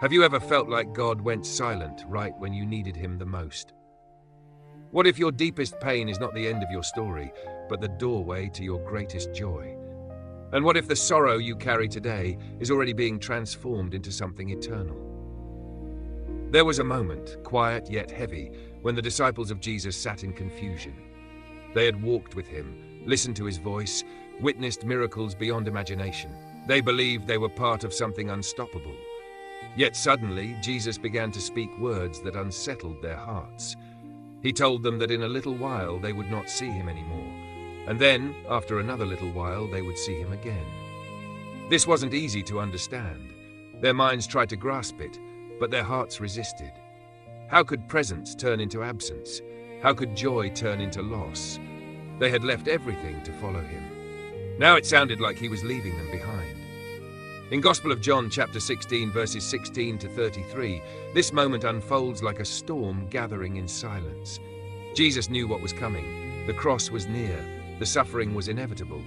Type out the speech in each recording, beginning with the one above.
Have you ever felt like God went silent right when you needed him the most? What if your deepest pain is not the end of your story, but the doorway to your greatest joy? And what if the sorrow you carry today is already being transformed into something eternal? There was a moment, quiet yet heavy, when the disciples of Jesus sat in confusion. They had walked with him, listened to his voice, witnessed miracles beyond imagination. They believed they were part of something unstoppable. Yet suddenly, Jesus began to speak words that unsettled their hearts. He told them that in a little while they would not see him anymore, and then, after another little while, they would see him again. This wasn't easy to understand. Their minds tried to grasp it, but their hearts resisted. How could presence turn into absence? How could joy turn into loss? They had left everything to follow him. Now it sounded like he was leaving them behind. In Gospel of John chapter 16 verses 16 to 33, this moment unfolds like a storm gathering in silence. Jesus knew what was coming. The cross was near. The suffering was inevitable.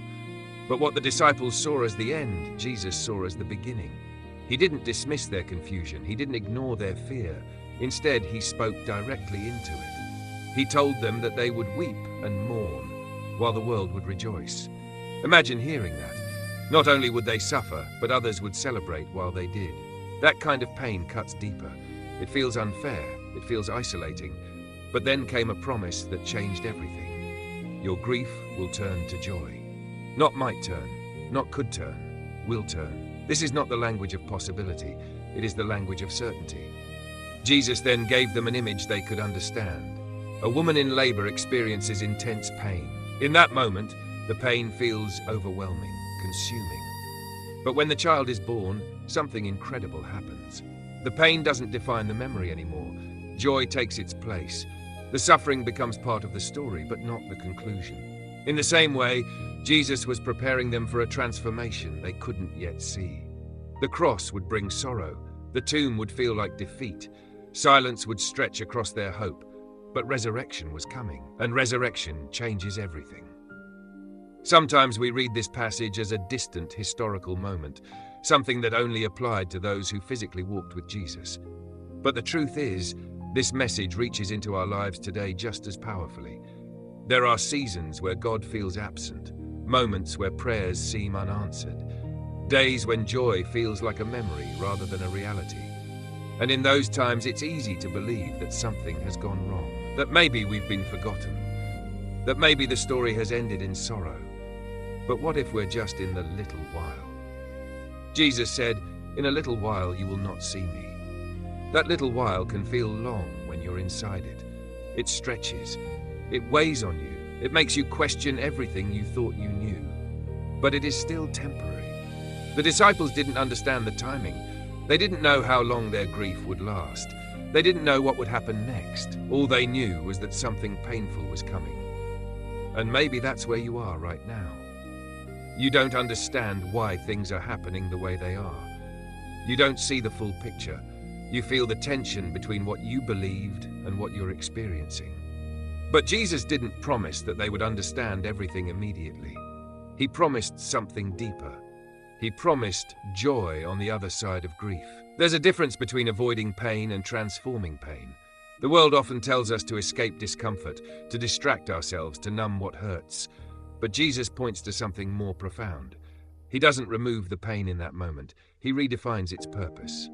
But what the disciples saw as the end, Jesus saw as the beginning. He didn't dismiss their confusion. He didn't ignore their fear. Instead, he spoke directly into it. He told them that they would weep and mourn, while the world would rejoice. Imagine hearing that. Not only would they suffer, but others would celebrate while they did. That kind of pain cuts deeper. It feels unfair. It feels isolating. But then came a promise that changed everything. Your grief will turn to joy. Not might turn, not could turn, will turn. This is not the language of possibility. It is the language of certainty. Jesus then gave them an image they could understand. A woman in labor experiences intense pain. In that moment, the pain feels overwhelming, consuming. But when the child is born, something incredible happens. The pain doesn't define the memory anymore. Joy takes its place. The suffering becomes part of the story, but not the conclusion. In the same way, Jesus was preparing them for a transformation they couldn't yet see. The cross would bring sorrow. The tomb would feel like defeat. Silence would stretch across their hope. But resurrection was coming, and resurrection changes everything. Sometimes we read this passage as a distant historical moment, something that only applied to those who physically walked with Jesus. But the truth is, this message reaches into our lives today just as powerfully. There are seasons where God feels absent, moments where prayers seem unanswered, days when joy feels like a memory rather than a reality. And in those times, it's easy to believe that something has gone wrong, that maybe we've been forgotten, that maybe the story has ended in sorrow. But what if we're just in the little while? Jesus said, "In a little while you will not see me." That little while can feel long when you're inside it. It stretches. It weighs on you. It makes you question everything you thought you knew. But it is still temporary. The disciples didn't understand the timing. They didn't know how long their grief would last. They didn't know what would happen next. All they knew was that something painful was coming. And maybe that's where you are right now. You don't understand why things are happening the way they are. You don't see the full picture. You feel the tension between what you believed and what you're experiencing. But Jesus didn't promise that they would understand everything immediately. He promised something deeper. He promised joy on the other side of grief. There's a difference between avoiding pain and transforming pain. The world often tells us to escape discomfort, to distract ourselves, to numb what hurts. But Jesus points to something more profound. He doesn't remove the pain in that moment. He redefines its purpose.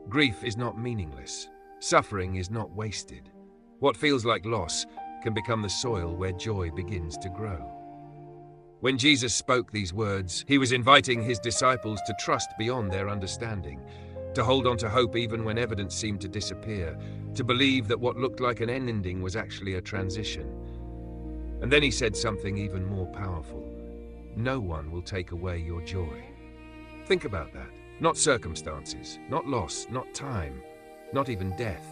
Grief is not meaningless. Suffering is not wasted. What feels like loss can become the soil where joy begins to grow. When Jesus spoke these words, he was inviting his disciples to trust beyond their understanding, to hold on to hope even when evidence seemed to disappear, to believe that what looked like an ending was actually a transition. And then he said something even more powerful. No one will take away your joy. Think about that. Not circumstances, not loss, not time, not even death.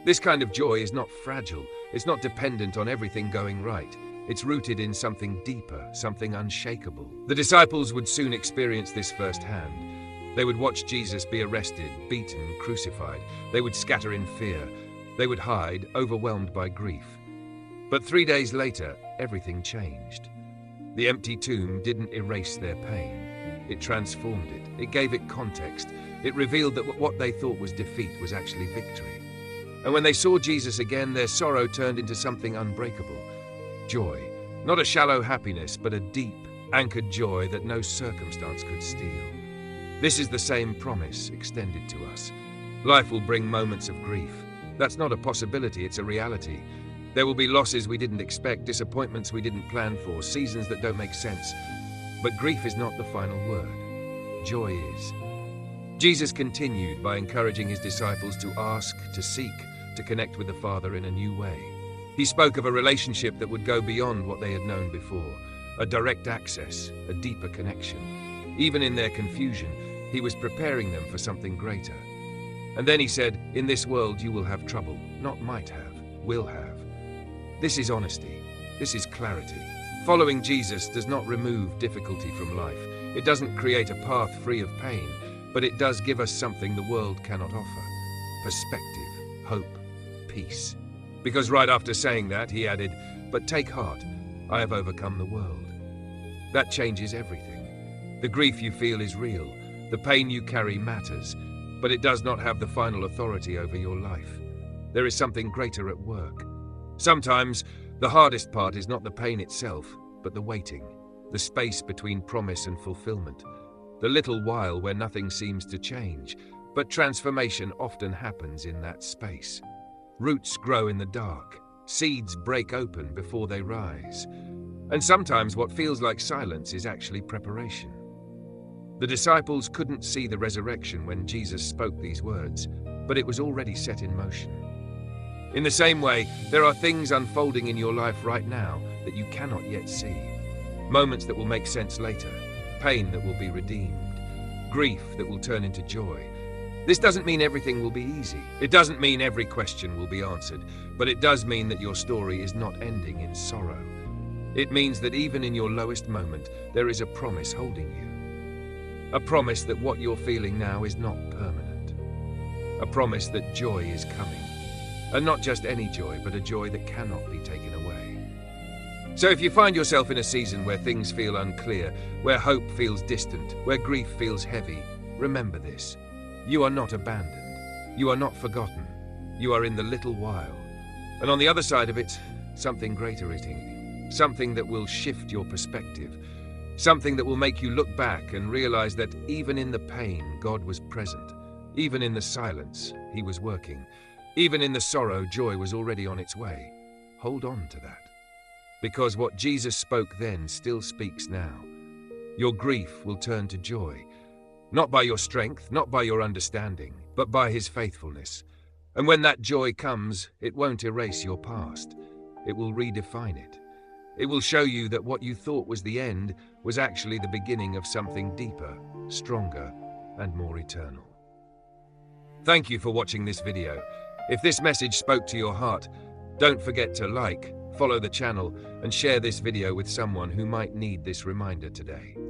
This kind of joy is not fragile. It's not dependent on everything going right. It's rooted in something deeper, something unshakable. The disciples would soon experience this firsthand. They would watch Jesus be arrested, beaten, crucified. They would scatter in fear. They would hide, overwhelmed by grief. But 3 days later, everything changed. The empty tomb didn't erase their pain. It transformed it. It gave it context. It revealed that what they thought was defeat was actually victory. And when they saw Jesus again, their sorrow turned into something unbreakable. Joy. Not a shallow happiness, but a deep, anchored joy that no circumstance could steal. This is the same promise extended to us. Life will bring moments of grief. That's not a possibility, it's a reality. There will be losses we didn't expect, disappointments we didn't plan for, seasons that don't make sense. But grief is not the final word. Joy is. Jesus continued by encouraging his disciples to ask, to seek, to connect with the Father in a new way. He spoke of a relationship that would go beyond what they had known before, a direct access, a deeper connection. Even in their confusion, he was preparing them for something greater. And then he said, "In this world you will have trouble, not might have, will have." This is honesty. This is clarity. Following Jesus does not remove difficulty from life. It doesn't create a path free of pain, but it does give us something the world cannot offer: perspective, hope, peace. Because right after saying that, he added, "But take heart, I have overcome the world." That changes everything. The grief you feel is real. The pain you carry matters, but it does not have the final authority over your life. There is something greater at work. Sometimes, the hardest part is not the pain itself, but the waiting, the space between promise and fulfillment, the little while where nothing seems to change, but transformation often happens in that space. Roots grow in the dark, seeds break open before they rise, and sometimes what feels like silence is actually preparation. The disciples couldn't see the resurrection when Jesus spoke these words, but it was already set in motion. In the same way, there are things unfolding in your life right now that you cannot yet see. Moments that will make sense later, pain that will be redeemed, grief that will turn into joy. This doesn't mean everything will be easy. It doesn't mean every question will be answered, but it does mean that your story is not ending in sorrow. It means that even in your lowest moment, there is a promise holding you. A promise that what you're feeling now is not permanent. A promise that joy is coming. And not just any joy, but a joy that cannot be taken away. So if you find yourself in a season where things feel unclear, where hope feels distant, where grief feels heavy, remember this. You are not abandoned. You are not forgotten. You are in the little while. And on the other side of it, something greater waiting. Something that will shift your perspective. Something that will make you look back and realize that even in the pain, God was present. Even in the silence, he was working. Even in the sorrow, joy was already on its way. Hold on to that. Because what Jesus spoke then still speaks now. Your grief will turn to joy. Not by your strength, not by your understanding, but by his faithfulness. And when that joy comes, it won't erase your past. It will redefine it. It will show you that what you thought was the end was actually the beginning of something deeper, stronger, and more eternal. Thank you for watching this video. If this message spoke to your heart, don't forget to like, follow the channel, and share this video with someone who might need this reminder today.